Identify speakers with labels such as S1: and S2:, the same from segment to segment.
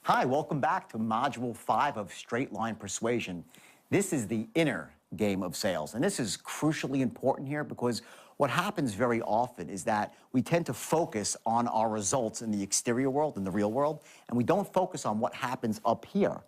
S1: Hi, welcome back to Module 5 of Straight Line Persuasion. This is the inner game of sales, and this is crucially important here because what happens very often is that we tend to focus on our results in the exterior world, in the real world, and we don't focus on what happens up here.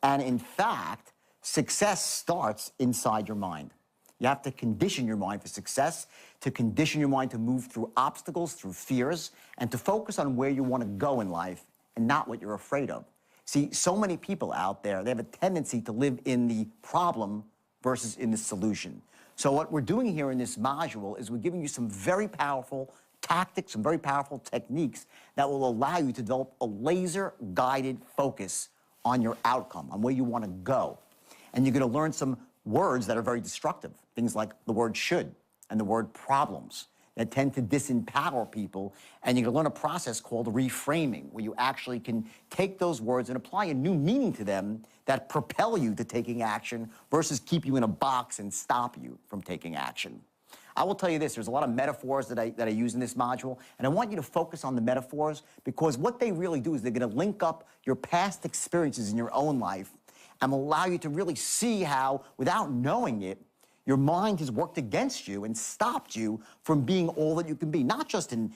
S1: And in fact, success starts inside your mind. You have to condition your mind for success, to condition your mind to move through obstacles, through fears, and to focus on where you want to go in life and not what you're afraid of. See, so many people out there, they have a tendency to live in the problem versus in the solution. So what we're doing here in this module is we're giving you some very powerful tactics, some very powerful techniques that will allow you to develop a laser-guided focus on your outcome, on where you want to go. And you're going to learn some words that are very destructive, things like the word should and the word problems that tend to disempower people. And you're going to learn a process called reframing, where you actually can take those words and apply a new meaning to them that propel you to taking action versus keep you in a box and stop you from taking action. I will tell you this, there's a lot of metaphors that I use in this module, and I want you to focus on the metaphors because what they really do is they're going to link up your past experiences in your own life and allow you to really see how, without knowing it, your mind has worked against you and stopped you from being all that you can be, not just in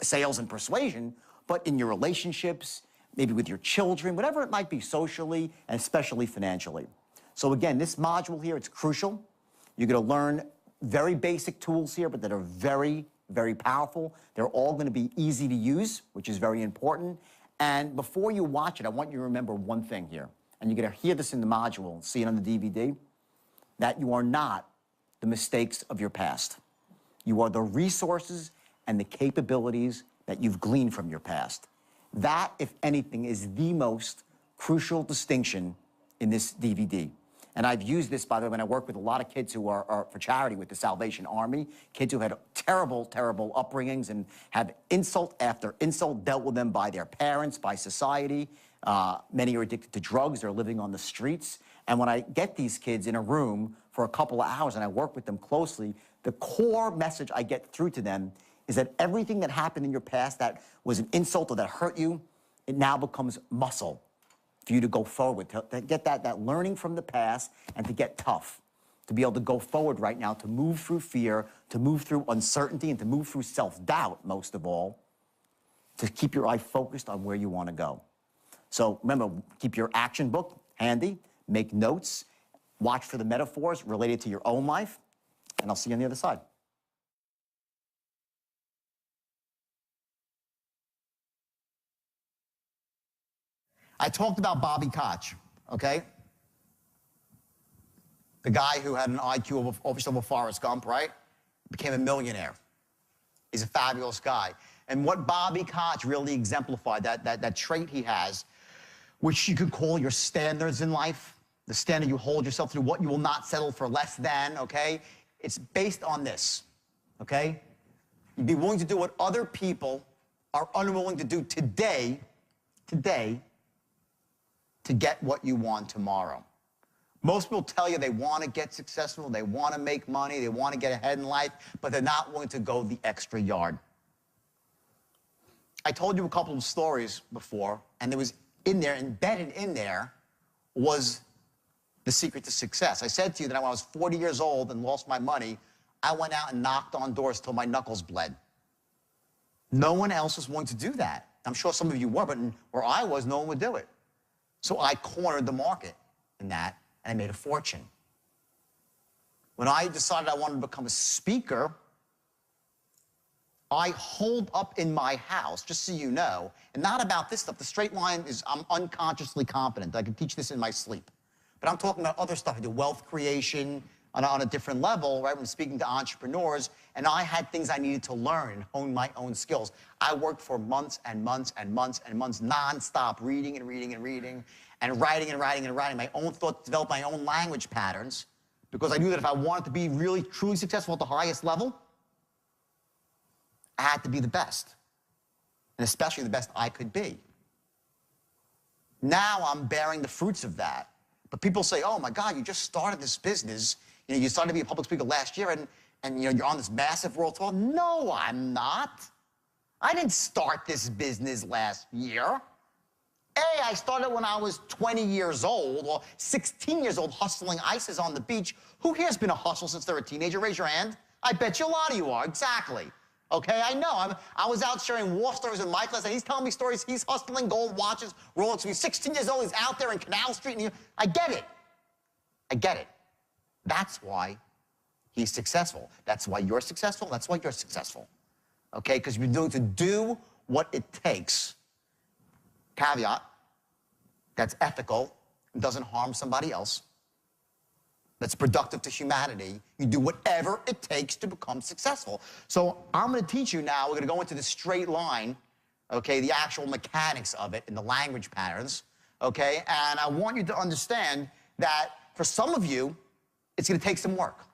S1: sales and persuasion, but in your relationships, maybe with your children, whatever it might be socially and especially financially. So again, this module here, it's crucial. You're going to learn very basic tools here, but that are very, very powerful. They're all going to be easy to use, which is very important. And before you watch it, I want you to remember one thing here. And you're going to hear this in the module and see it on the DVD, that you are not the mistakes of your past. You are the resources and the capabilities that you've gleaned from your past. That, if anything, is the most crucial distinction in this DVD. And I've used this, by the way, when I work with a lot of kids who are for charity with the Salvation Army, kids who had terrible, terrible upbringings and have insult after insult dealt with them by their parents, by society. Many are addicted to drugs, they're living on the streets. And when I get these kids in a room for a couple of hours and I work with them closely, the core message I get through to them is that everything that happened in your past that was an insult or that hurt you, it now becomes muscle for you to go forward, to get that learning from the past and to get tough, to be able to go forward right now, to move through fear, to move through uncertainty, and to move through self-doubt, most of all, to keep your eye focused on where you want to go. So remember, keep your action book handy, make notes, watch for the metaphors related to your own life, and I'll see you on the other side. I talked about Bobby Koch, okay? The guy who had an IQ of almost over Forrest Gump, right? Became a millionaire. He's a fabulous guy. And what Bobby Koch really exemplified, that trait he has, which you could call your standards in life, the standard you hold yourself to, what you will not settle for less than, okay? It's based on this, okay? You'd be willing to do what other people are unwilling to do today, to get what you want tomorrow. Most people tell you they want to get successful, they want to make money, they want to get ahead in life, but they're not willing to go the extra yard. I told you a couple of stories before, and there was in there, embedded in there, was the secret to success. I said to you that when I was 40 years old and lost my money, I went out and knocked on doors till my knuckles bled. No one else was willing to do that. I'm sure some of you were, but where I was, no one would do it. So I cornered the market in that, and I made a fortune. When I decided I wanted to become a speaker, I holed up in my house, just so you know, and not about this stuff. The straight line is, I'm unconsciously competent. I can teach this in my sleep. But I'm talking about other stuff. I do wealth creation on a different level, right? When speaking to entrepreneurs, and I had things I needed to learn and hone my own skills. I worked for months and months and months and months nonstop, reading and reading and reading, and writing and writing and writing my own thoughts, develop my own language patterns, because I knew that if I wanted to be really, truly successful at the highest level, I had to be the best, and especially the best I could be. Now I'm bearing the fruits of that. But people say, oh my God, you just started this business. You know, you started to be a public speaker last year and you know, you're on this massive world tour. No, I'm not. I didn't start this business last year.
S2: I started when I was 20 years old or 16 years old hustling ices on the beach. Who here's been a hustle since they're a teenager? Raise your hand. I bet you a lot of you are, exactly. Okay, I know. I was out sharing war stories with my class, and he's telling me stories. He's hustling gold watches, Rolex. He's 16 years old. He's out there in Canal Street. And I get it. I get it. That's why he's successful. That's why you're successful. That's why you're successful. Okay, because you're willing to do what it takes. Caveat, that's ethical and doesn't harm somebody else. That's productive to humanity. You do whatever it takes to become successful. So I'm going to teach you now. We're going to go into the straight line, okay, the actual mechanics of it and the language patterns, okay? And I want you to understand that for some of you, it's going to take some work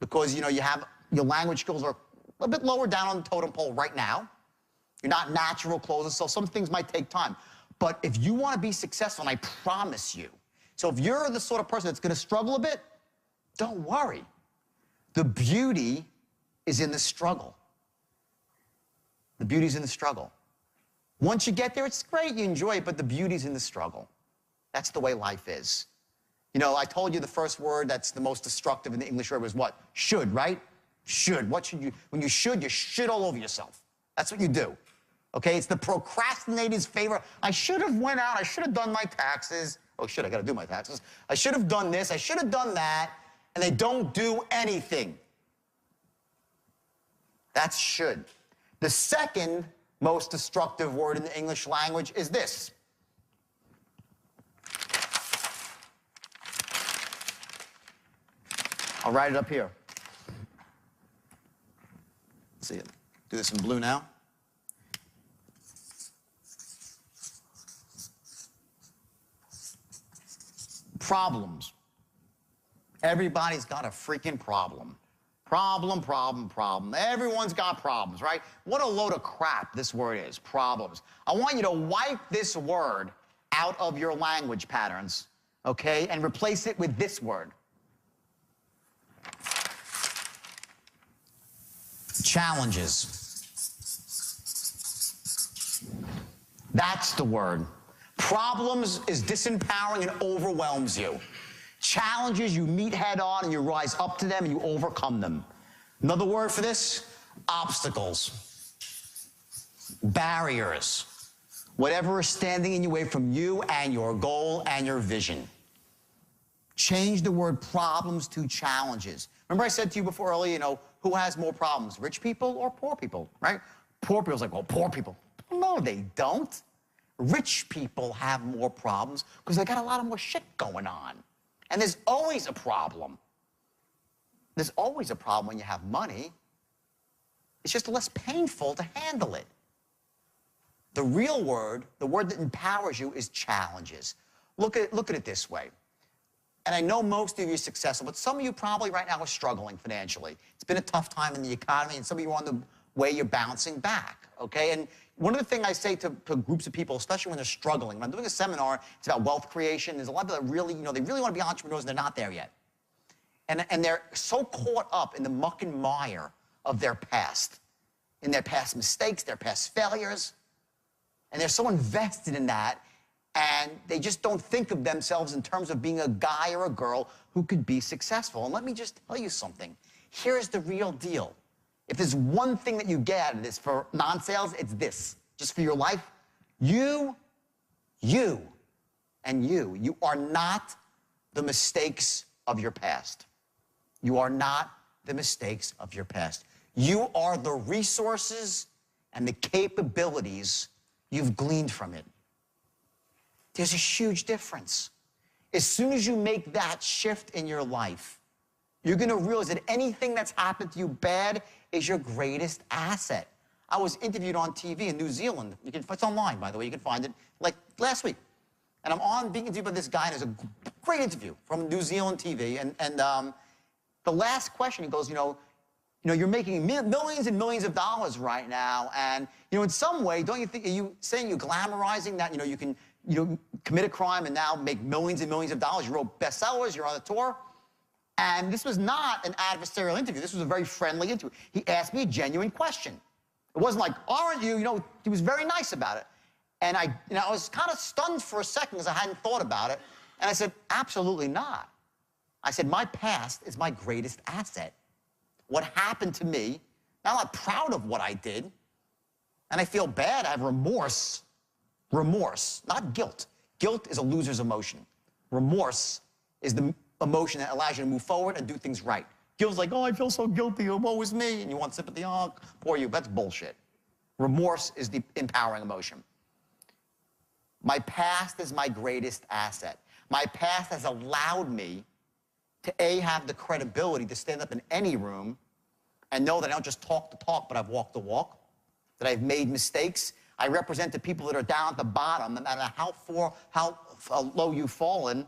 S2: because, you know, you have your language skills are a bit lower down on the totem pole right now. You're not natural closers, so some things might take time. But if you want to be successful, and I promise you, so if you're the sort of person that's going to struggle a bit, don't worry. The beauty is in the struggle. The beauty's in the struggle. Once you get there, it's great, you enjoy it, but the beauty's in the struggle. That's the way life is. You know, I told you the first word that's the most destructive in the English word was what? Should, right? Should. What should you? When you shit all over yourself. That's what you do. Okay? It's the procrastinator's favorite. I should have went out. I should have done my taxes. Oh, shit, I got to do my taxes. I should have done this. I should have done that. And they don't do anything. That's should. The second most destructive word in the English language is this. I'll write it up here. Let's see it. Do this in blue now. Problems. Everybody's got a freaking problem. Problem, problem, problem. Everyone's got problems, right? What a load of crap this word is, problems. I want you to wipe this word out of your language patterns, okay, and replace it with this word. Challenges. That's the word. Problems is disempowering and overwhelms you. Challenges you meet head on and you rise up to them and you overcome them. Another word for this, obstacles, barriers, whatever is standing in your way from you and your goal and your vision. Change the word problems to challenges. Remember I said to you before earlier, you know, who has more problems, rich people or poor people, right? Poor people's like, well, poor people. No, they don't. Rich people have more problems because they got a lot of more shit going on. And there's always a problem. There's always a problem when you have money. It's just less painful to handle it. The real word, the word that empowers you, is challenges. Look at it this way. And I know most of you are successful, but some of you probably right now are struggling financially. It's been a tough time in the economy, and some of you are on the way you're bouncing back, okay? And one of the things I say to groups of people, especially when they're struggling, when I'm doing a seminar, it's about wealth creation. There's a lot of people that really, you know, they really want to be entrepreneurs and they're not there yet. And they're so caught up in the muck and mire of their past, in their past mistakes, their past failures. And they're so invested in that, and they just don't think of themselves in terms of being a guy or a girl who could be successful. And let me just tell you something. Here's the real deal. If there's one thing that you get out of this for non-sales, it's this. Just for your life, you are not the mistakes of your past. You are not the mistakes of your past. You are the resources and the capabilities you've gleaned from it. There's a huge difference. As soon as you make that shift in your life, you're going to realize that anything that's happened to you bad is your greatest asset. I was interviewed on TV in New Zealand. It's online, by the way. You can find it, like last week. And I'm being interviewed by this guy, and it's a great interview from New Zealand TV. And the last question, he goes, you know, you're making millions and millions of dollars right now, and, you know, in some way, don't you think, are you saying you're glamorizing that, you know, you can, you know, commit a crime and now make millions and millions of dollars? You wrote bestsellers, you're on a tour. And this was not an adversarial interview. This was a very friendly interview. He asked me a genuine question. It wasn't like, aren't you? You know, he was very nice about it. And I was kind of stunned for a second because I hadn't thought about it. And I said, absolutely not. I said, my past is my greatest asset. What happened to me, now I'm not proud of what I did, and I feel bad. I have remorse. Remorse, not guilt. Guilt is a loser's emotion. Remorse is the emotion that allows you to move forward and do things right. Guilt's like, oh, I feel so guilty, oh, woe is me, and you want sympathy, oh, poor you. That's bullshit. Remorse is the empowering emotion. My past is my greatest asset. My past has allowed me to, A, have the credibility to stand up in any room and know that I don't just talk the talk, but I've walked the walk, that I've made mistakes. I represent the people that are down at the bottom, no matter how low you've fallen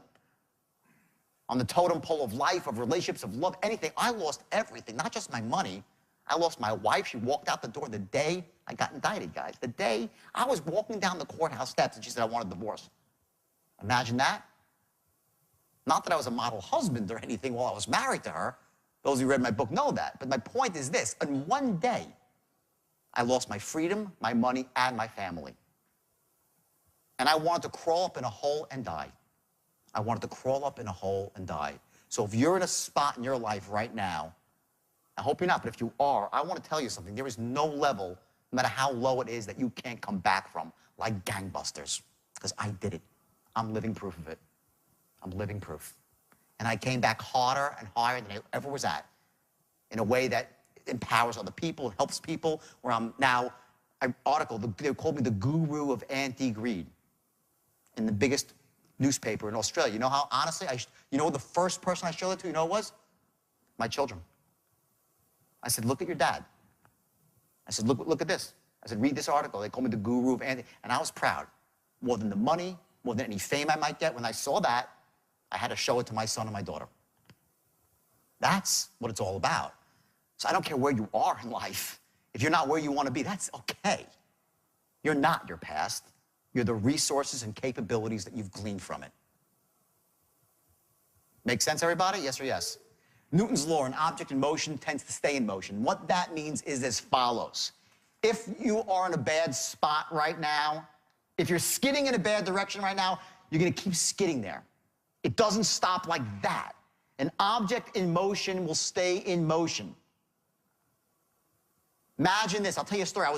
S2: on the totem pole of life, of relationships, of love, anything. I lost everything, not just my money. I lost my wife. She walked out the door the day I got indicted, guys. The day I was walking down the courthouse steps and she said I wanted a divorce. Imagine that. Not that I was a model husband or anything while I was married to her. Those who read my book know that. But my point is this. In one day, I lost my freedom, my money, and my family. And I wanted to crawl up in a hole and die. I wanted to crawl up in a hole and die. So if you're in a spot in your life right now, I hope you're not, but if you are, I want to tell you something. There is no level, no matter how low it is, that you can't come back from, like gangbusters, because I did it. I'm living proof of it. I'm living proof. And I came back harder and higher than I ever was at, in a way that empowers other people, and helps people, where I'm now, they called me the guru of anti-greed in the biggest newspaper in Australia. You know how, honestly, you know the first person I showed it to, you know who it was? My children. I said, look at your dad. I said, look at this. I said, read this article. They called me the guru of anti, and I was proud. More than the money, more than any fame I might get. When I saw that, I had to show it to my son and my daughter. That's what it's all about. So I don't care where you are in life. If you're not where you want to be, that's okay. You're not your past. You're the resources and capabilities that you've gleaned from it. Make sense, everybody? Yes or yes? Newton's law, an object in motion tends to stay in motion. What that means is as follows. If you are in a bad spot right now, if you're skidding in a bad direction right now, you're going to keep skidding there. It doesn't stop like that. An object in motion will stay in motion. Imagine this. I'll tell you a story.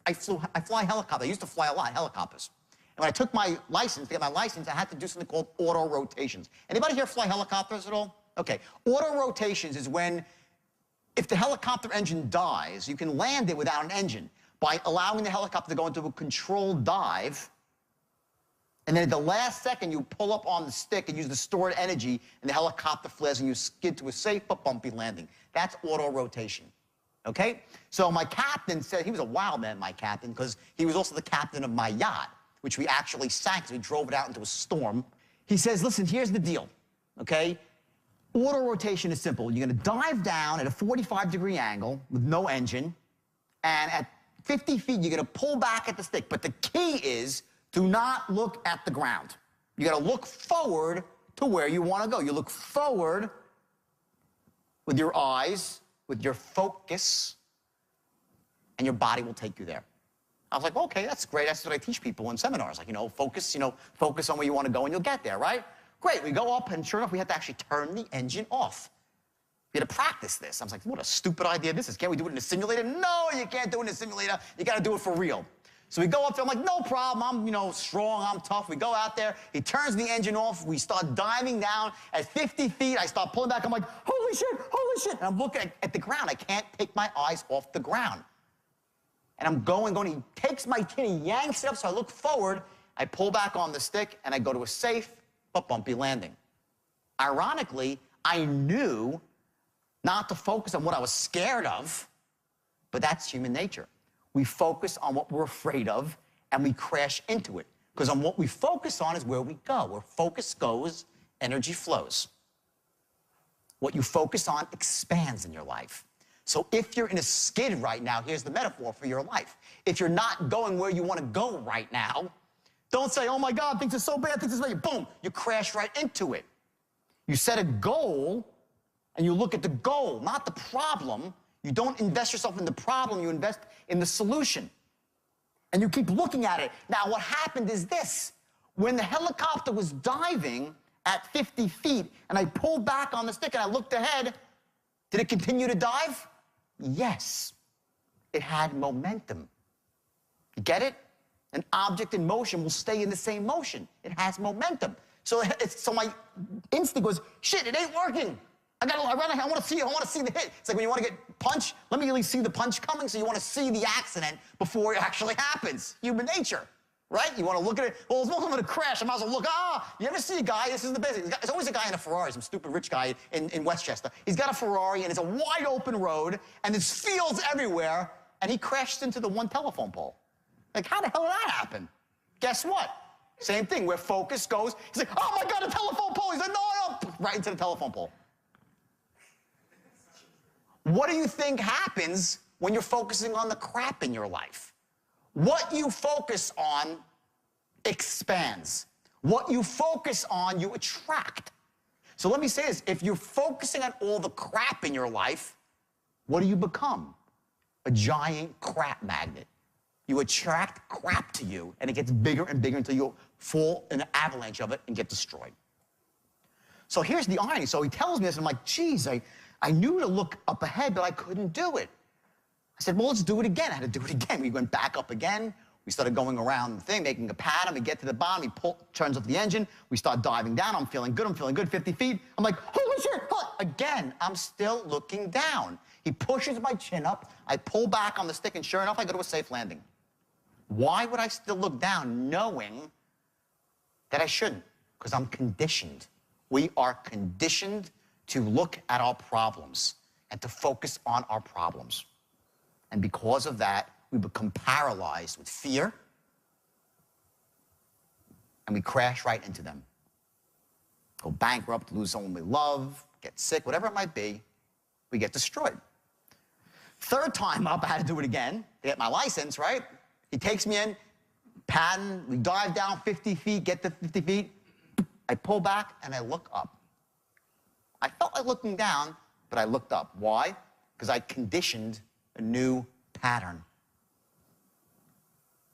S2: I fly helicopters. I used to fly a lot, helicopters. And when I took my license, to get my license, I had to do something called auto rotations. Anybody here fly helicopters at all? Okay. Auto rotations is when, if the helicopter engine dies, you can land it without an engine by allowing the helicopter to go into a controlled dive. And then at the last second, you pull up on the stick and use the stored energy, and the helicopter flares and you skid to a safe but bumpy landing. That's auto rotation. Okay? So my captain said, he was a wild man, my captain, because he was also the captain of my yacht, which we actually sank because we drove it out into a storm. He says, listen, here's the deal, okay? Auto rotation is simple. You're going to dive down at a 45-degree angle with no engine, and at 50 feet, you're going to pull back at the stick. But the key is, do not look at the ground. You got to look forward to where you want to go. You look forward with your eyes, with your focus, and your body will take you there. I was like, okay, that's great. That's what I teach people in seminars. Like, focus on where you want to go and you'll get there, right? Great, we go up, and sure enough, we had to actually turn the engine off. We had to practice this. I was like, what a stupid idea this is. Can't we do it in a simulator? No, you can't do it in a simulator. You got to do it for real. So we go up there. I'm like, no problem. I'm, strong. I'm tough. We go out there. He turns the engine off. We start diving down. At 50 feet, I start pulling back. I'm like, holy shit, holy shit. And I'm looking at the ground. I can't take my eyes off the ground. And I'm going. He takes my tin, he yanks it up, so I look forward. I pull back on the stick, and I go to a safe but bumpy landing. Ironically, I knew not to focus on what I was scared of, but that's human nature. We focus on what we're afraid of, and we crash into it. Because on what we focus on is where we go. Where focus goes, energy flows. What you focus on expands in your life. So if you're in a skid right now, here's the metaphor for your life. If you're not going where you want to go right now, don't say, oh my God, things are so bad, things are so bad. Boom, you crash right into it. You set a goal, and you look at the goal, not the problem. You don't invest yourself in the problem, you invest in the solution. And you keep looking at it. Now, what happened is this. When the helicopter was diving at 50 feet, and I pulled back on the stick and I looked ahead, did it continue to dive? Yes. It had momentum. You get it? An object in motion will stay in the same motion. It has momentum. So my instinct was, shit, it ain't working. I want to see the hit. It's like when you want to get punched, let me at least see the punch coming, so you want to see the accident before it actually happens. Human nature, right? You want to look at it. Well, it's not going to crash. I might as well look. You ever see a guy, this is the basic. There's always a guy in a Ferrari, some stupid rich guy in Westchester. He's got a Ferrari, and it's a wide open road, and there's fields everywhere, and he crashed into the one telephone pole. Like, how the hell did that happen? Guess what? Same thing, where focus goes. He's like, oh my God, a telephone pole. He's like, no, right into the telephone pole. What do you think happens when you're focusing on the crap in your life? What you focus on expands. What you focus on, you attract. So let me say this. If you're focusing on all the crap in your life, what do you become? A giant crap magnet. You attract crap to you, and it gets bigger and bigger until you fall in an avalanche of it and get destroyed. So here's the irony. So he tells me this, and I'm like, geez, I knew to look up ahead, but I couldn't do it. I said, well, let's do it again. I had to do it again. We went back up again. We started going around the thing, making a pattern. We get to the bottom. He turns off the engine. We start diving down. I'm feeling good. 50 feet. I'm like, holy shit. Again, I'm still looking down. He pushes my chin up. I pull back on the stick, and sure enough, I go to a safe landing. Why would I still look down knowing that I shouldn't? Because I'm conditioned. We are conditioned to look at our problems and to focus on our problems. And because of that, we become paralyzed with fear, and we crash right into them. Go bankrupt, lose someone we love, get sick, whatever it might be, we get destroyed. Third time up, I had to do it again to get my license, right? He takes me in, pattern, we dive down 50 feet, get to 50 feet. I pull back and I look up. I felt like looking down, but I looked up. Why? Because I conditioned a new pattern.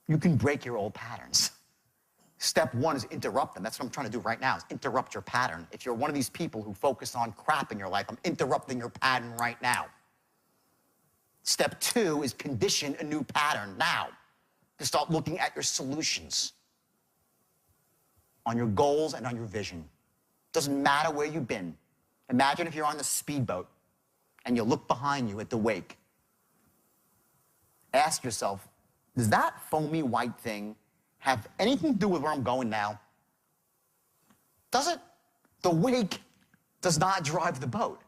S2: You can break your old patterns. Step one is interrupt them. That's what I'm trying to do right now, is interrupt your pattern. If you're one of these people who focus on crap in your life, I'm interrupting your pattern right now. Step two is condition a new pattern now. To start looking at your solutions, on your goals and on your vision. Doesn't matter where you've been. Imagine if you're on the speedboat and you look behind you at the wake. Ask yourself, does that foamy white thing have anything to do with where I'm going now? Does it? The wake does not drive the boat.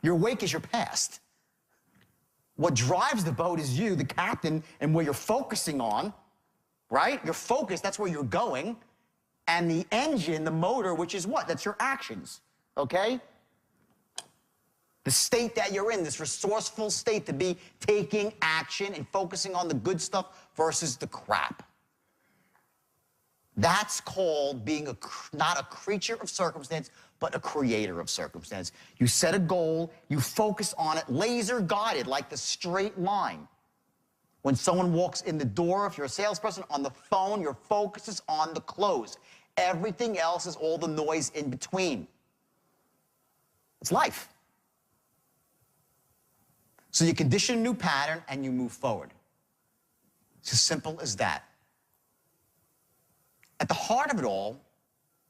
S2: Your wake is your past. What drives the boat is you, the captain, and where you're focusing on, right? You're focused, that's where you're going. And the engine, the motor, which is what? That's your actions, okay? The state that you're in, this resourceful state to be taking action and focusing on the good stuff versus the crap. That's called being not a creature of circumstance, but a creator of circumstance. You set a goal, you focus on it, laser guided, like the straight line. When someone walks in the door, if you're a salesperson, on the phone, your focus is on the close. Everything else is all the noise in between. It's life. So you condition a new pattern and you move forward. It's as simple as that. At the heart of it all,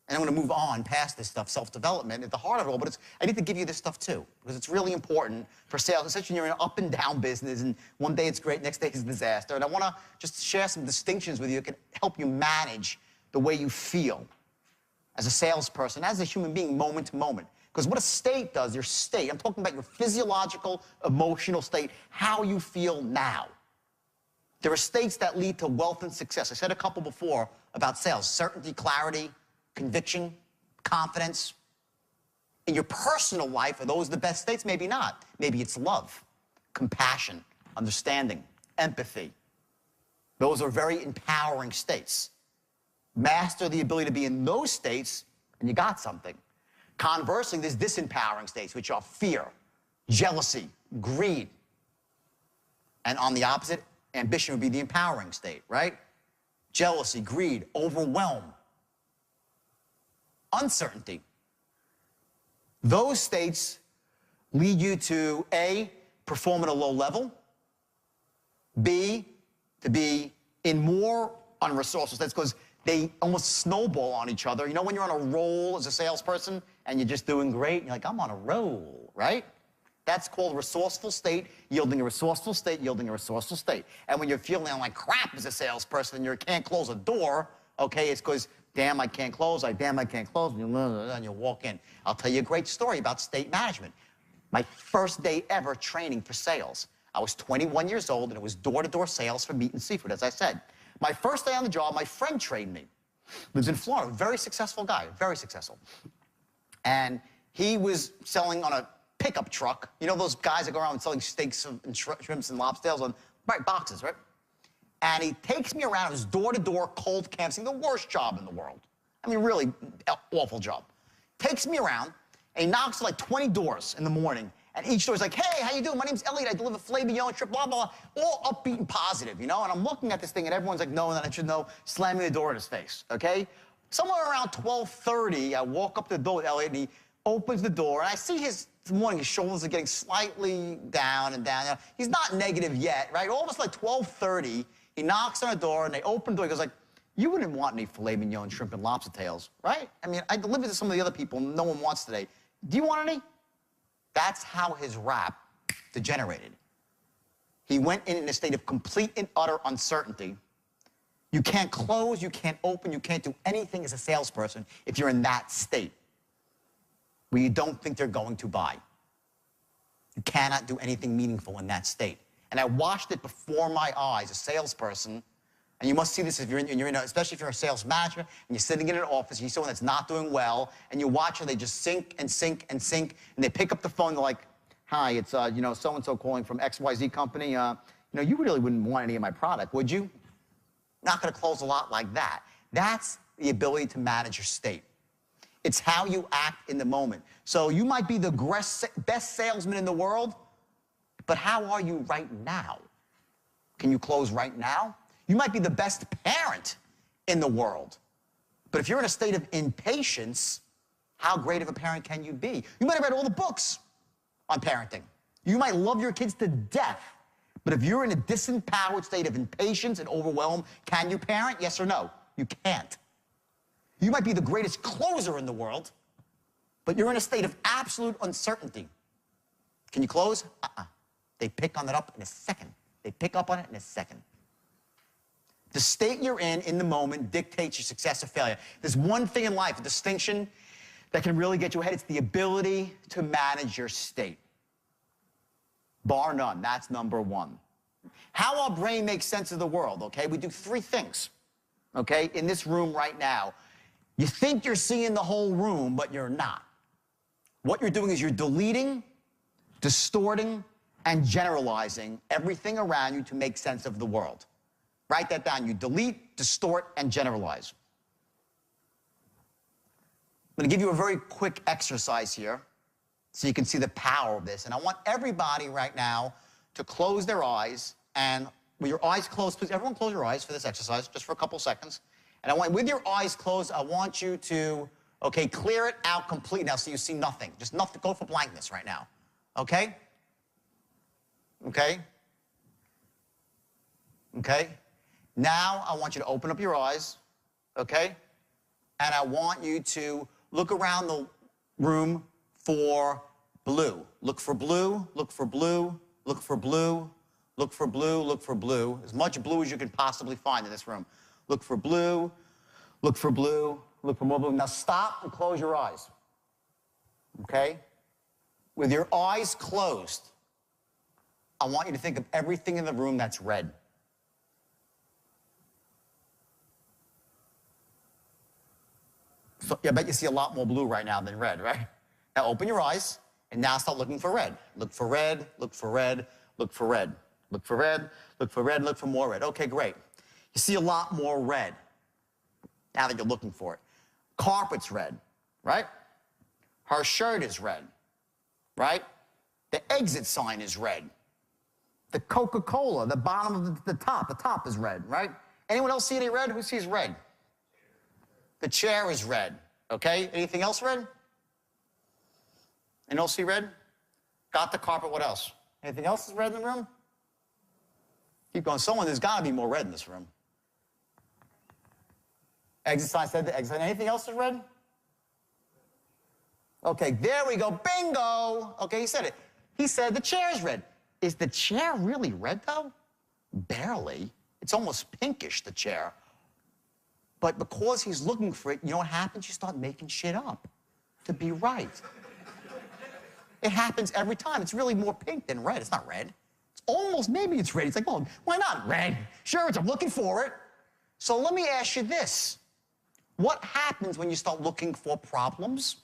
S2: and I'm going to move on past this stuff, self-development, at the heart of it all, but I need to give you this stuff too, because it's really important for sales, especially when you're in an up and down business, and one day it's great, next day it's a disaster. And I want to just share some distinctions with you that can help you manage the way you feel as a salesperson, as a human being, moment to moment. Because what a state does, your state, I'm talking about your physiological, emotional state, how you feel now. There are states that lead to wealth and success. I said a couple before about sales: certainty, clarity, conviction, confidence. In your personal life, are those the best states? Maybe not. Maybe it's love, compassion, understanding, empathy. Those are very empowering states. Master the ability to be in those states, and you got something. Conversely, there's disempowering states, which are fear, jealousy, greed. And on the opposite, Ambition would be the empowering state, right? Jealousy, greed, overwhelm, uncertainty. Those states lead you to A, perform at a low level, B, to be in more unresourceful states because they almost snowball on each other. You know when you're on a roll as a salesperson and you're just doing great and you're like, I'm on a roll, right? That's called resourceful state, yielding a resourceful state, yielding a resourceful state. And when you're feeling like crap as a salesperson and you can't close a door, okay, it's because, damn, I can't close, damn, I can't close, and you walk in. I'll tell you a great story about state management. My first day ever training for sales. I was 21 years old, and it was door-to-door sales for meat and seafood, as I said. My first day on the job, my friend trained me. Lives in Florida, very successful guy, very successful. And he was selling on a pickup truck. You know those guys that go around selling steaks and shrimps and lobsters on boxes, right? And he takes me around his door-to-door cold canvassing, the worst job in the world. I mean, really awful job. Takes me around, and he knocks on like 20 doors in the morning. And each door is like, hey, how you doing? My name's Elliot. I deliver filet mignon, shrimp, blah, blah, blah. All upbeat and positive, you know? And I'm looking at this thing, and everyone's like, knowing that I should know, slamming the door in his face, okay? Somewhere around 12:30, I walk up to the door with Elliot, and he opens the door, and I see this morning, his shoulders are getting slightly down and down. He's not negative yet, right? Almost like 12:30, he knocks on the door, and they open the door. He goes like, you wouldn't want any filet mignon, shrimp, and lobster tails, right? I mean, I delivered to some of the other people no one wants today. Do you want any? That's how his rap degenerated. He went in a state of complete and utter uncertainty. You can't close, you can't open, you can't do anything as a salesperson if you're in that state where you don't think they're going to buy. You cannot do anything meaningful in that state. And I watched it before my eyes, a salesperson, and you must see this if you're in, especially if you're a sales manager and you're sitting in an office, and you see someone that's not doing well, and you watch them, they just sink and sink and sink, and they pick up the phone, they're like, hi, it's, so-and-so calling from XYZ company. You really wouldn't want any of my product, would you? Not gonna close a lot like that. That's the ability to manage your state. It's how you act in the moment. So you might be the best salesman in the world, but how are you right now? Can you close right now? You might be the best parent in the world, but if you're in a state of impatience, how great of a parent can you be? You might have read all the books on parenting. You might love your kids to death, but if you're in a disempowered state of impatience and overwhelm, can you parent? Yes or no? You can't. You might be the greatest closer in the world, but you're in a state of absolute uncertainty. Can you close? They pick on it up in a second. They pick up on it in a second. The state you're in the moment dictates your success or failure. There's one thing in life, a distinction that can really get you ahead. It's the ability to manage your state. Bar none, that's number one. How our brain makes sense of the world, okay? We do three things, okay, in this room right now. You think you're seeing the whole room, but you're not. What you're doing is you're deleting, distorting, and generalizing everything around you to make sense of the world. Write that down. You delete, distort, and generalize. I'm going to give you a very quick exercise here so you can see the power of this. And I want everybody right now to close their eyes. And with your eyes closed, please, everyone close your eyes for this exercise, just for a couple seconds. And with your eyes closed, I want you to, okay, clear it out completely now so you see nothing. Just nothing. Go for blankness right now. Okay? Okay? Okay? Now, I want you to open up your eyes, okay? And I want you to look around the room for blue. Look for blue, look for blue, look for blue, look for blue, look for blue. As much blue as you can possibly find in this room. Look for blue, look for blue, look for more blue. Now stop and close your eyes, okay? With your eyes closed, I want you to think of everything in the room that's red. So, I bet you see a lot more blue right now than red, right? Now open your eyes, and now start looking for red. Look for red, look for red, look for red. Look for red, look for red, look for more red. Okay, great. You see a lot more red now that you're looking for it. Carpet's red, right? Her shirt is red, right? The exit sign is red. The Coca-Cola, the bottom of the top is red, right? Anyone else see any red? Who sees red? The chair is red, okay? Anything else red? Anyone else see red? Got the carpet, what else? Anything else is red in the room? Keep going. There's got to be more red in this room. Exit sign said the exit sign. Anything else is red? Okay, there we go. Bingo! Okay, he said it. He said the chair is red. Is the chair really red, though? Barely. It's almost pinkish, the chair. But because he's looking for it, you know what happens? You start making shit up to be right. It happens every time. It's really more pink than red. It's not red. It's almost, maybe it's red. It's like, well, why not red? Sure, I'm looking for it. So let me ask you this. What happens when you start looking for problems?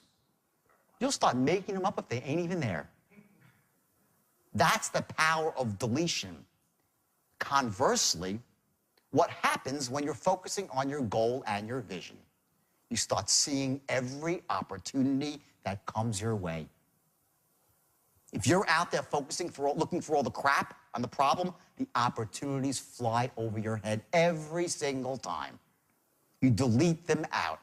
S2: You'll start making them up if they ain't even there. That's the power of deletion. Conversely, what happens when you're focusing on your goal and your vision? You start seeing every opportunity that comes your way. If you're out there looking for all the crap on the problem, the opportunities fly over your head every single time. You delete them out.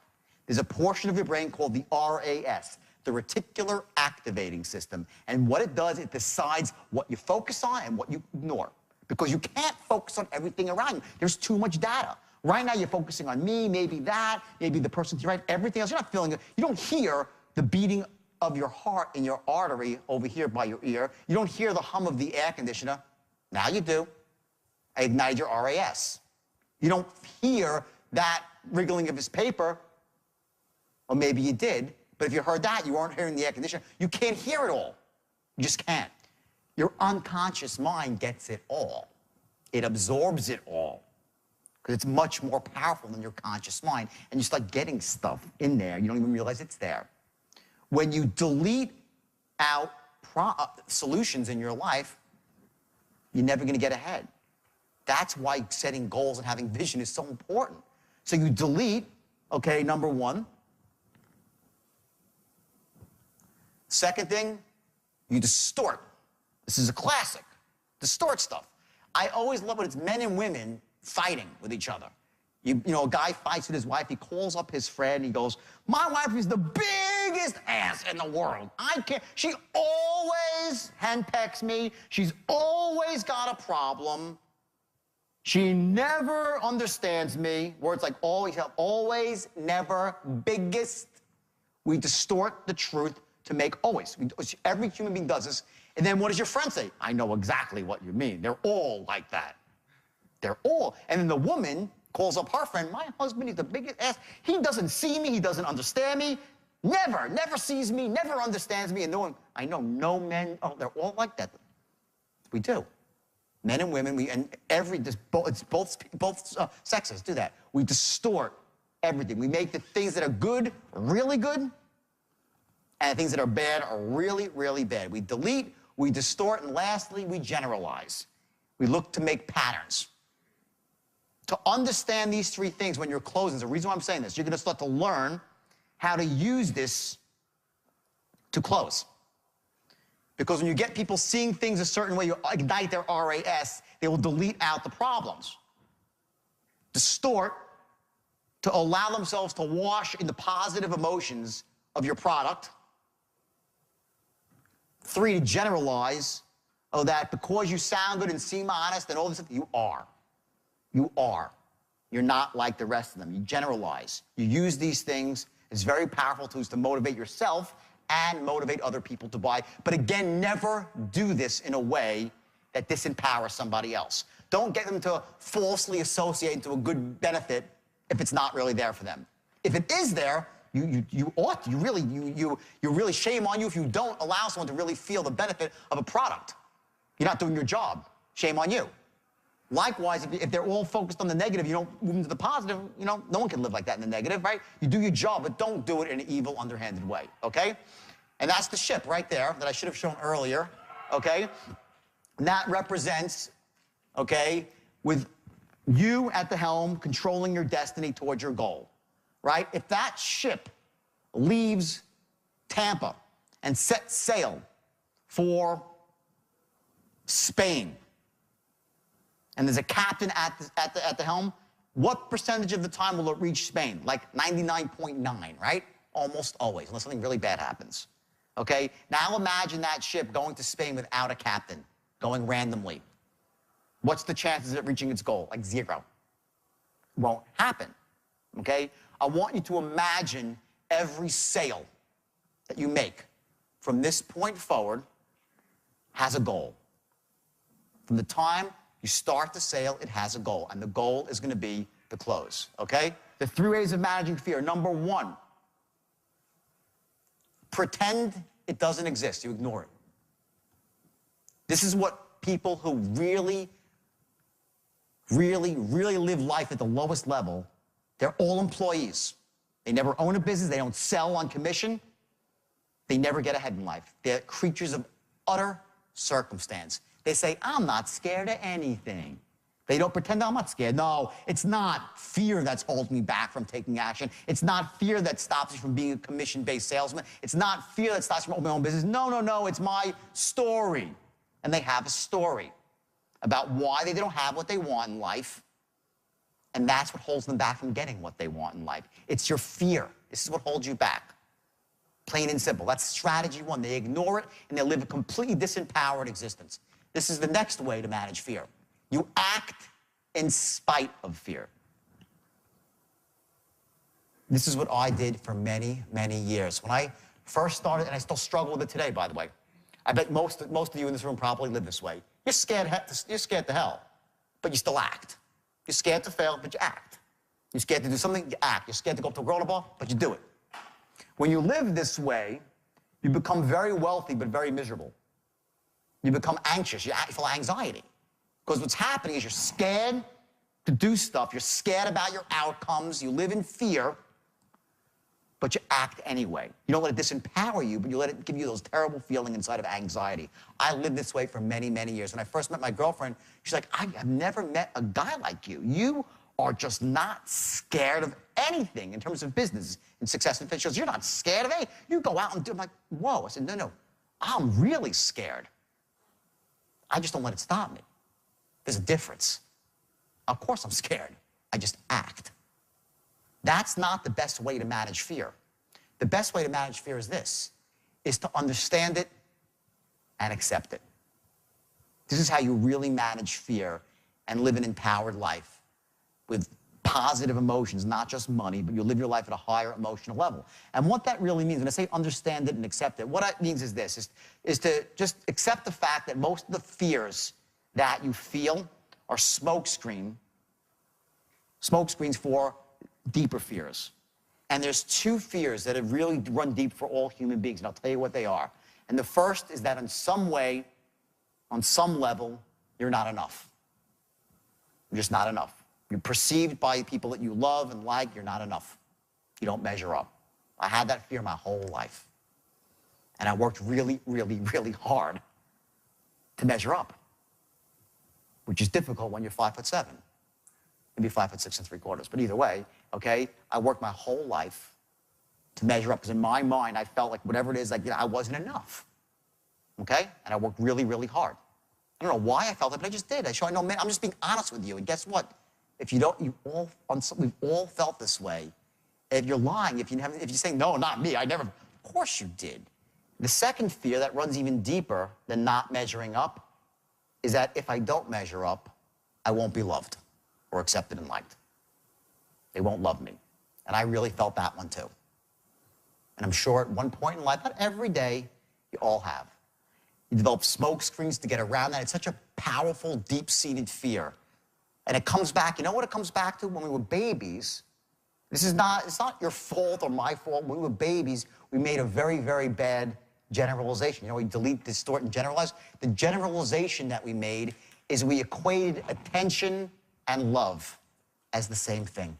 S2: There's a portion of your brain called the RAS, the reticular activating system. And what it does, it decides what you focus on and what you ignore. Because you can't focus on everything around you. There's too much data. Right now, you're focusing on me, maybe that, maybe the person to your right, everything else. You're not feeling it. You don't hear the beating of your heart in your artery over here by your ear. You don't hear the hum of the air conditioner. Now you do. I ignited your RAS. You don't hear that wriggling of his paper, or maybe you did, but if you heard that, you weren't hearing the air conditioner. You can't hear it all. You just can't. Your unconscious mind gets it all. It absorbs it all. Because it's much more powerful than your conscious mind. And you start getting stuff in there. You don't even realize it's there. When you delete out solutions in your life, you're never going to get ahead. That's why setting goals and having vision is so important. So you delete, okay, number one. Second thing, you distort. This is a classic. Distort stuff. I always love when it's men and women fighting with each other. You know, a guy fights with his wife. He calls up his friend. He goes, my wife is the biggest ass in the world. I can't. She always henpecks me. She's always got a problem. She never understands me. Words like always, never, biggest. We distort the truth to make always. Every human being does this. And then what does your friend say? I know exactly what you mean. They're all like that. They're all. And then the woman calls up her friend, my husband is the biggest ass. He doesn't see me. He doesn't understand me. Never sees me, never understands me. And I know no men, they're all like that. We do. Men and women, it's both sexes do that. We distort everything. We make the things that are good really good, and things that are bad are really, really bad. We delete, we distort, and lastly, we generalize. We look to make patterns. To understand these three things when you're closing, the reason why I'm saying this, you're going to start to learn how to use this to close. Because when you get people seeing things a certain way, you ignite their RAS, they will delete out the problems. Distort to allow themselves to wash in the positive emotions of your product. 3, to generalize, that because you sound good and seem honest and all this stuff, you are. You are. You're not like the rest of them. You generalize. You use these things. It's very powerful tools to motivate yourself and motivate other people to buy. But again, never do this in a way that disempowers somebody else. Don't get them to falsely associate into a good benefit if it's not really there for them. If it is there, you ought to. You really shame on you if you don't allow someone to really feel the benefit of a product. You're not doing your job. Shame on you. Likewise, if they're all focused on the negative, you don't move into the positive, no one can live like that in the negative, right? You do your job, but don't do it in an evil, underhanded way, okay? And that's the ship right there that I should have shown earlier, okay? And that represents, okay, with you at the helm controlling your destiny towards your goal, right? If that ship leaves Tampa and sets sail for Spain, and there's a captain at the helm, what percentage of the time will it reach Spain? Like 99.9, right? Almost always, unless something really bad happens. Okay? Now imagine that ship going to Spain without a captain, going randomly. What's the chances of it reaching its goal? Like 0. Won't happen. Okay? I want you to imagine every sail that you make from this point forward has a goal. From the time you start to sail, it has a goal, and the goal is going to be the close, okay? The 3 ways of managing fear. Number 1, pretend it doesn't exist. You ignore it. This is what people who really live life at the lowest level, they're all employees. They never own a business. They don't sell on commission. They never get ahead in life. They're creatures of utter circumstance. They say, I'm not scared of anything. They don't pretend I'm not scared. No, it's not fear that's holding me back from taking action. It's not fear that stops you from being a commission-based salesman. It's not fear that stops you from opening my own business. No, it's my story. And they have a story about why they don't have what they want in life. And that's what holds them back from getting what they want in life. It's your fear. This is what holds you back. Plain and simple. That's strategy 1. They ignore it, and they live a completely disempowered existence. This is the next way to manage fear. You act in spite of fear. This is what I did for many, many years. When I first started, and I still struggle with it today, by the way. I bet most of you in this room probably live this way. You're scared to hell, but you still act. You're scared to fail, but you act. You're scared to do something, you act. You're scared to go up to a girl bar, but you do it. When you live this way, you become very wealthy, but very miserable. You become anxious. You feel anxiety. Because what's happening is you're scared to do stuff. You're scared about your outcomes. You live in fear, but you act anyway. You don't let it disempower you, but you let it give you those terrible feelings inside of anxiety. I lived this way for many, many years. When I first met my girlfriend, she's like, I have never met a guy like you. You are just not scared of anything in terms of business and success and finish. You're not scared of anything. You go out and do it. I'm like, whoa. I said, no, I'm really scared. I just don't let it stop me. There's a difference. Of course I'm scared. I just act. That's not the best way to manage fear. The best way to manage fear is this, is to understand it and accept it. This is how you really manage fear and live an empowered life with positive emotions, not just money, but you live your life at a higher emotional level. And what that really means, when I say understand it and accept it, what it means is this, is to just accept the fact that most of the fears that you feel are smokescreens for deeper fears. And there's 2 fears that have really run deep for all human beings, and I'll tell you what they are. And the first is that in some way, on some level, you're not enough. You're just not enough. You're perceived by people that you love and like, you're not enough. You don't measure up. I had that fear my whole life. And I worked really hard to measure up, which is difficult when you're 5'7", maybe 5'6 3/4. But either way, okay, I worked my whole life to measure up, because in my mind, I felt like whatever it is, like, I wasn't enough, okay? And I worked really hard. I don't know why I felt it, but I just did. I'm just being honest with you. And guess what? If you don't, we've all felt this way. If you're lying, if you're saying, no, not me, of course you did. The second fear that runs even deeper than not measuring up is that if I don't measure up, I won't be loved or accepted and liked. They won't love me. And I really felt that one too. And I'm sure at one point in life, not every day, you all have. You develop smoke screens to get around that. It's such a powerful, deep-seated fear. And it comes back, you know what it comes back to? When we were babies, it's not your fault or my fault. When we were babies, we made a very bad generalization. You know, we delete, distort, and generalize. The generalization that we made is we equated attention and love as the same thing.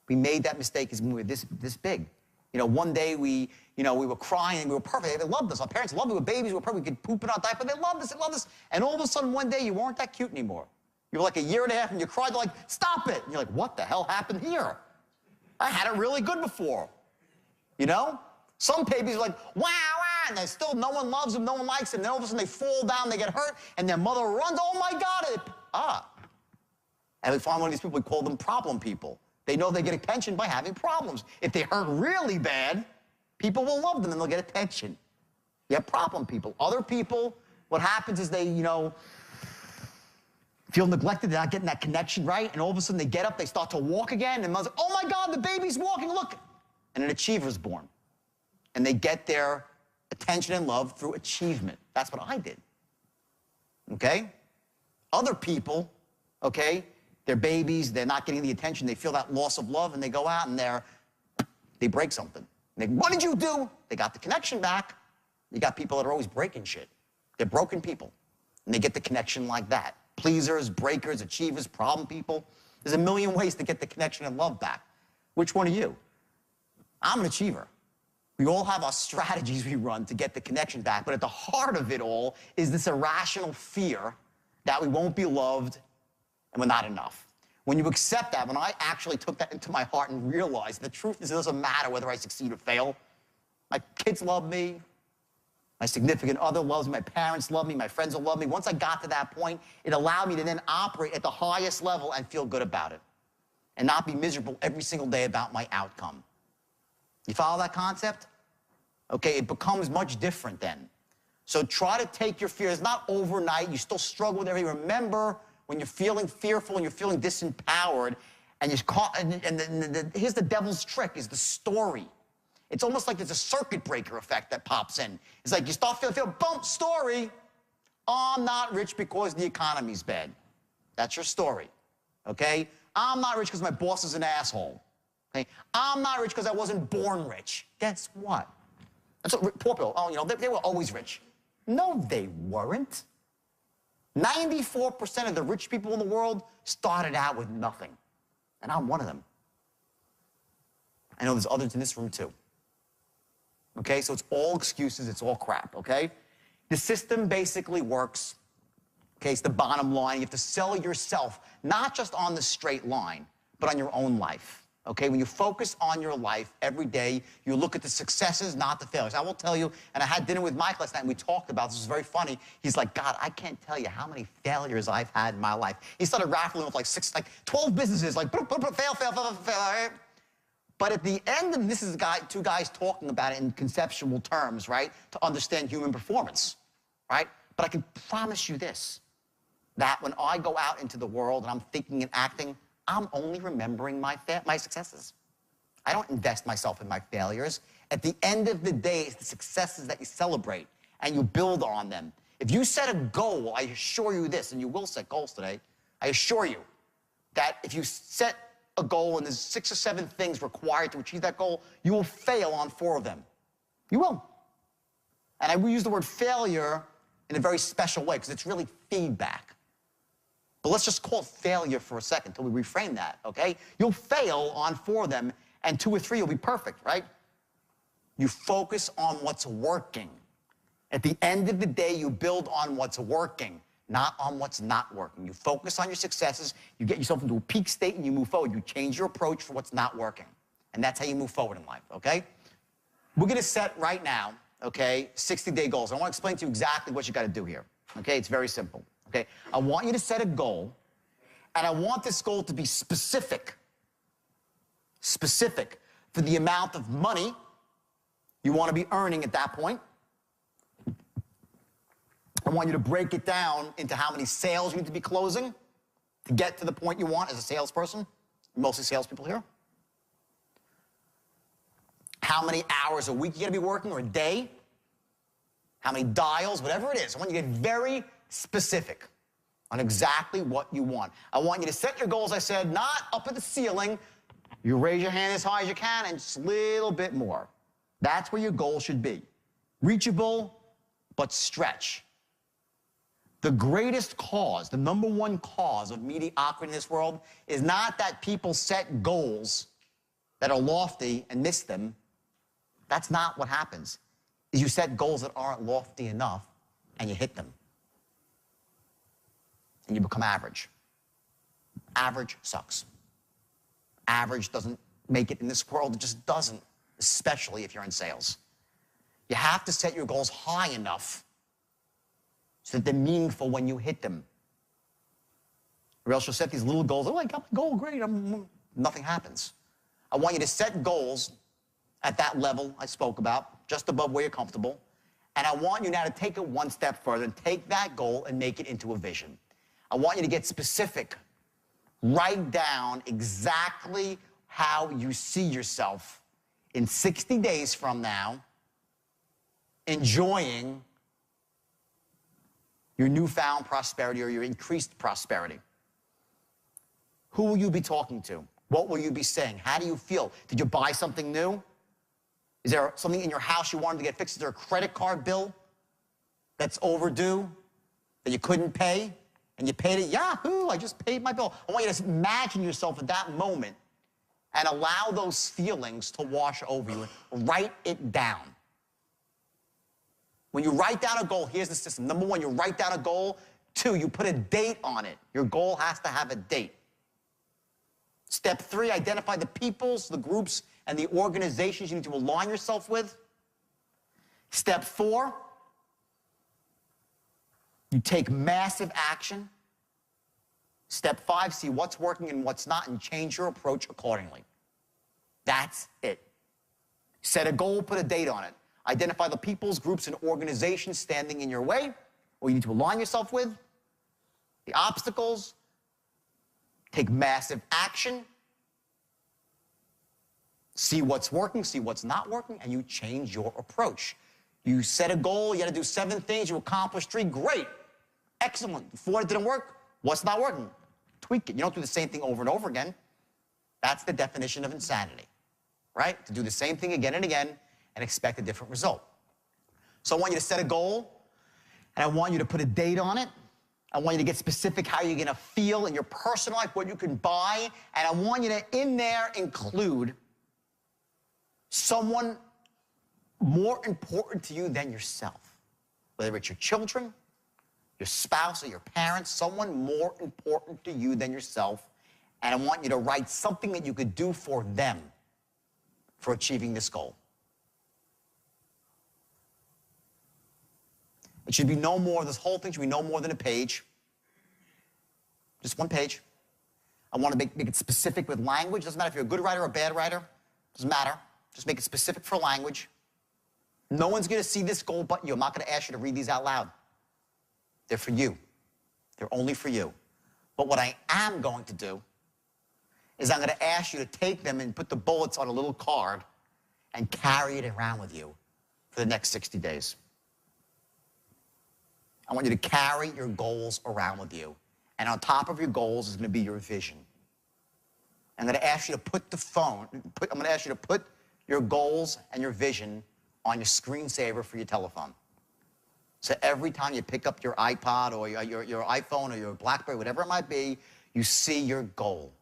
S2: We made that mistake as when we were this big. You know, one day we were crying and we were perfect. They loved us. Our parents loved us. We were babies. We were perfect. We could poop in our diaper. They loved us. They loved us. And all of a sudden, one day, you weren't that cute anymore. You were like 1.5 years and you cried. They're like, stop it. And you're like, what the hell happened here? I had it really good before. You know? Some babies are like, wow, and they still, no one loves them, no one likes them. Then all of a sudden they fall down, they get hurt, and their mother runs. Oh my God, And we find one of these people, we call them problem people. They know they get attention by having problems. If they hurt really bad, people will love them and they'll get attention. You have problem people. Other people, what happens is they, feel neglected, they're not getting that connection right, and all of a sudden they get up, they start to walk again, and mother's like, oh my God, the baby's walking, look. And an achiever's born. And they get their attention and love through achievement. That's what I did. Okay? Other people, okay, they're babies, they're not getting the attention, they feel that loss of love, and they go out and they break something. And they, what did you do? They got the connection back. You got people that are always breaking shit. They're broken people, and they get the connection like that. Pleasers, breakers, achievers, problem people. There's a million ways to get the connection and love back. Which one are you? I'm an achiever. We all have our strategies we run to get the connection back, but at the heart of it all is this irrational fear that we won't be loved and we're not enough. When you accept that, when I actually took that into my heart and realized the truth is it doesn't matter whether I succeed or fail. My kids love me. My significant other loves me, my parents love me, my friends will love me. Once I got to that point, it allowed me to then operate at the highest level and feel good about it and not be miserable every single day about my outcome. You follow that concept? Okay, it becomes much different then. So try to take your fears, not overnight, you still struggle with everything. Remember when you're feeling fearful and you're feeling disempowered and you're caught, here's the devil's trick, is the story. It's almost like there's a circuit breaker effect that pops in. It's like you start feeling, boom, story. Oh, I'm not rich because the economy's bad. That's your story, okay? I'm not rich because my boss is an asshole. Okay? I'm not rich because I wasn't born rich. Guess what? That's what poor people, they were always rich. No, they weren't. 94% of the rich people in the world started out with nothing. And I'm one of them. I know there's others in this room too. Okay, so it's all excuses, it's all crap, okay? The system basically works, okay, it's the bottom line. You have to sell yourself, not just on the straight line, but on your own life, okay? When you focus on your life every day, you look at the successes, not the failures. I will tell you, and I had dinner with Mike last night, and we talked about this. It was very funny. He's like, God, I can't tell you how many failures I've had in my life. He started raffling with like 12 businesses, like, fail, right? But at the end, and this is two guys talking about it in conceptual terms, right, to understand human performance, right? But I can promise you this, that when I go out into the world and I'm thinking and acting, I'm only remembering my successes. I don't invest myself in my failures. At the end of the day, it's the successes that you celebrate and you build on them. If you set a goal, I assure you this, and you will set goals today, I assure you that if you set a goal and there's 6 or 7 things required to achieve that goal, you will fail on 4 of them. You will. And I will use the word failure in a very special way because it's really feedback. But let's just call it failure for a second until we reframe that, okay? You'll fail on 4 of them and 2 or 3 will be perfect, right? You focus on what's working. At the end of the day, you build on what's working, not on what's not working. You focus on your successes, you get yourself into a peak state and you move forward. You change your approach for what's not working. And that's how you move forward in life, okay? We're gonna set right now, okay, 60-day goals. I wanna explain to you exactly what you gotta do here, okay? It's very simple, okay? I want you to set a goal, and I want this goal to be specific for the amount of money you wanna be earning at that point. I want you to break it down into how many sales you need to be closing to get to the point you want as a salesperson. Mostly salespeople here. How many hours a week you're gonna be working or a day. How many dials, whatever it is. I want you to get very specific on exactly what you want. I want you to set your goals, I said, not up at the ceiling. You raise your hand as high as you can and just a little bit more. That's where your goal should be. Reachable, but stretch. The greatest cause, the number one cause of mediocrity in this world is not that people set goals that are lofty and miss them. That's not what happens. Is you set goals that aren't lofty enough and you hit them. And you become average. Average sucks. Average doesn't make it in this world. It just doesn't, especially if you're in sales. You have to set your goals high enough so that they're meaningful when you hit them. Or else you'll set these little goals. Oh, I got my goal, great. Nothing happens. I want you to set goals at that level I spoke about, just above where you're comfortable. And I want you now to take it one step further and take that goal and make it into a vision. I want you to get specific. Write down exactly how you see yourself in 60 days from now, enjoying your newfound prosperity or your increased prosperity. Who will you be talking to? What will you be saying? How do you feel? Did you buy something new? Is there something in your house you wanted to get fixed? Is there a credit card bill that's overdue that you couldn't pay? And you paid it? Yahoo! I just paid my bill. I want you to imagine yourself at that moment and allow those feelings to wash over you and write it down. When you write down a goal, here's the system. Number one, you write down a goal. Two, you put a date on it. Your goal has to have a date. Step three, identify the peoples, the groups, and the organizations you need to align yourself with. Step four, you take massive action. Step five, see what's working and what's not and change your approach accordingly. That's it. Set a goal, put a date on it. Identify the peoples, groups, and organizations standing in your way or you need to align yourself with. The obstacles. Take massive action. See what's working, see what's not working, and you change your approach. You set a goal, you got to do 7 things, you accomplish 3, great. Excellent. 4 didn't work, what's not working? Tweak it. You don't do the same thing over and over again. That's the definition of insanity, right? To do the same thing again and again and expect a different result. So I want you to set a goal, and I want you to put a date on it. I want you to get specific how you're going to feel in your personal life, what you can buy, and I want you to, in there, include someone more important to you than yourself. Whether it's your children, your spouse, or your parents, someone more important to you than yourself, and I want you to write something that you could do for them for achieving this goal. It should be no more, this whole thing should be no more than a page. Just 1 page. I want to make it specific with language. Doesn't matter if you're a good writer or a bad writer. Doesn't matter. Just make it specific for language. No one's going to see this goal but you. I'm not going to ask you to read these out loud. They're for you. They're only for you. But what I am going to do is I'm going to ask you to take them and put the bullets on a little card and carry it around with you for the next 60 days. I want you to carry your goals around with you. And on top of your goals is going to be your vision. I'm going to ask you to put your goals and your vision on your screensaver for your telephone. So every time you pick up your iPod or your iPhone or your BlackBerry, whatever it might be, you see your goal.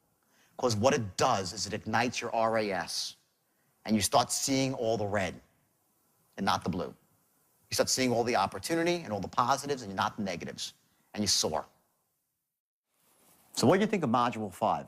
S2: Because what it does is it ignites your RAS. And you start seeing all the red and not the blue. You start seeing all the opportunity and all the positives and not the negatives. And you soar.
S1: So what do you think of Module 5?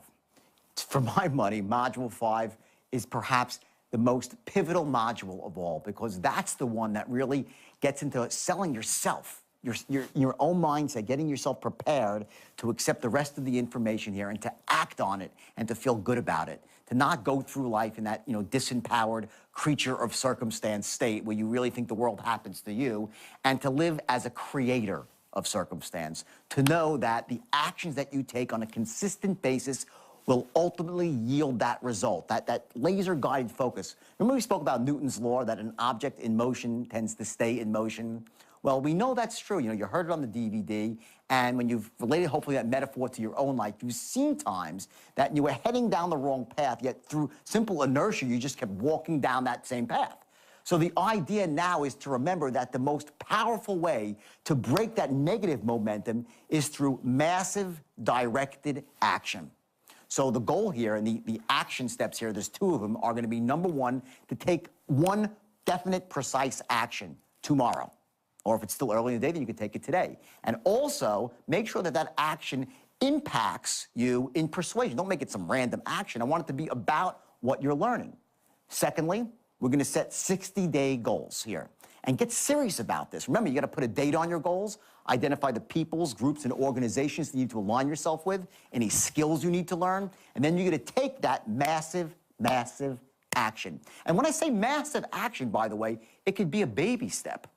S1: For my money, Module 5 is perhaps the most pivotal module of all because that's the one that really gets into selling yourself, your own mindset, getting yourself prepared to accept the rest of the information here and to act on it and to feel good about it, to not go through life in that, disempowered creature of circumstance state where you really think the world happens to you, and to live as a creator of circumstance, to know that the actions that you take on a consistent basis will ultimately yield that result, that laser-guided focus. Remember we spoke about Newton's law that an object in motion tends to stay in motion? Well, we know that's true. You heard it on the DVD, and when you've related, hopefully, that metaphor to your own life, you've seen times that you were heading down the wrong path, yet through simple inertia, you just kept walking down that same path. So the idea now is to remember that the most powerful way to break that negative momentum is through massive directed action. So the goal here and the action steps here, there's 2 of them, are going to be, number 1, to take 1 definite, precise action tomorrow. Or if it's still early in the day, then you can take it today. And also, make sure that that action impacts you in persuasion. Don't make it some random action. I want it to be about what you're learning. Secondly, we're going to set 60-day goals here. and get serious about this. Remember, you got to put a date on your goals, identify the peoples, groups, and organizations that you need to align yourself with, any skills you need to learn, and then you're going to take that massive, massive action. And when I say massive action, by the way, it could be a baby step,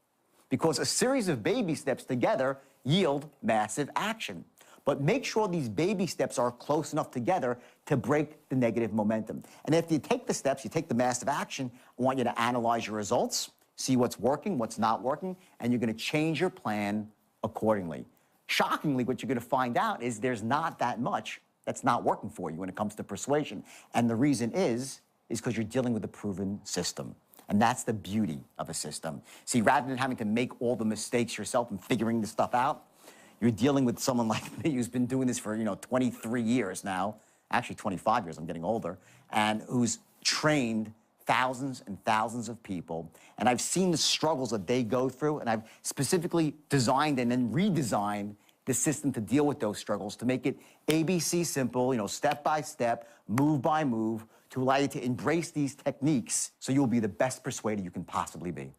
S1: because a series of baby steps together yield massive action. But make sure these baby steps are close enough together to break the negative momentum. And if you take the steps, you take the massive action, I want you to analyze your results, see what's working, what's not working, and you're going to change your plan accordingly. Shockingly, what you're going to find out is there's not that much that's not working for you when it comes to persuasion. And the reason is because you're dealing with a proven system. And that's the beauty of a system. See, rather than having to make all the mistakes yourself and figuring this stuff out, you're dealing with someone like me who's been doing this for, 23 years now, actually 25 years, I'm getting older, and who's trained thousands and thousands of people. And I've seen the struggles that they go through, and I've specifically designed and then redesigned the system to deal with those struggles, to make it ABC simple, step by step, move by move, to allow you to embrace these techniques so you'll be the best persuader you can possibly be.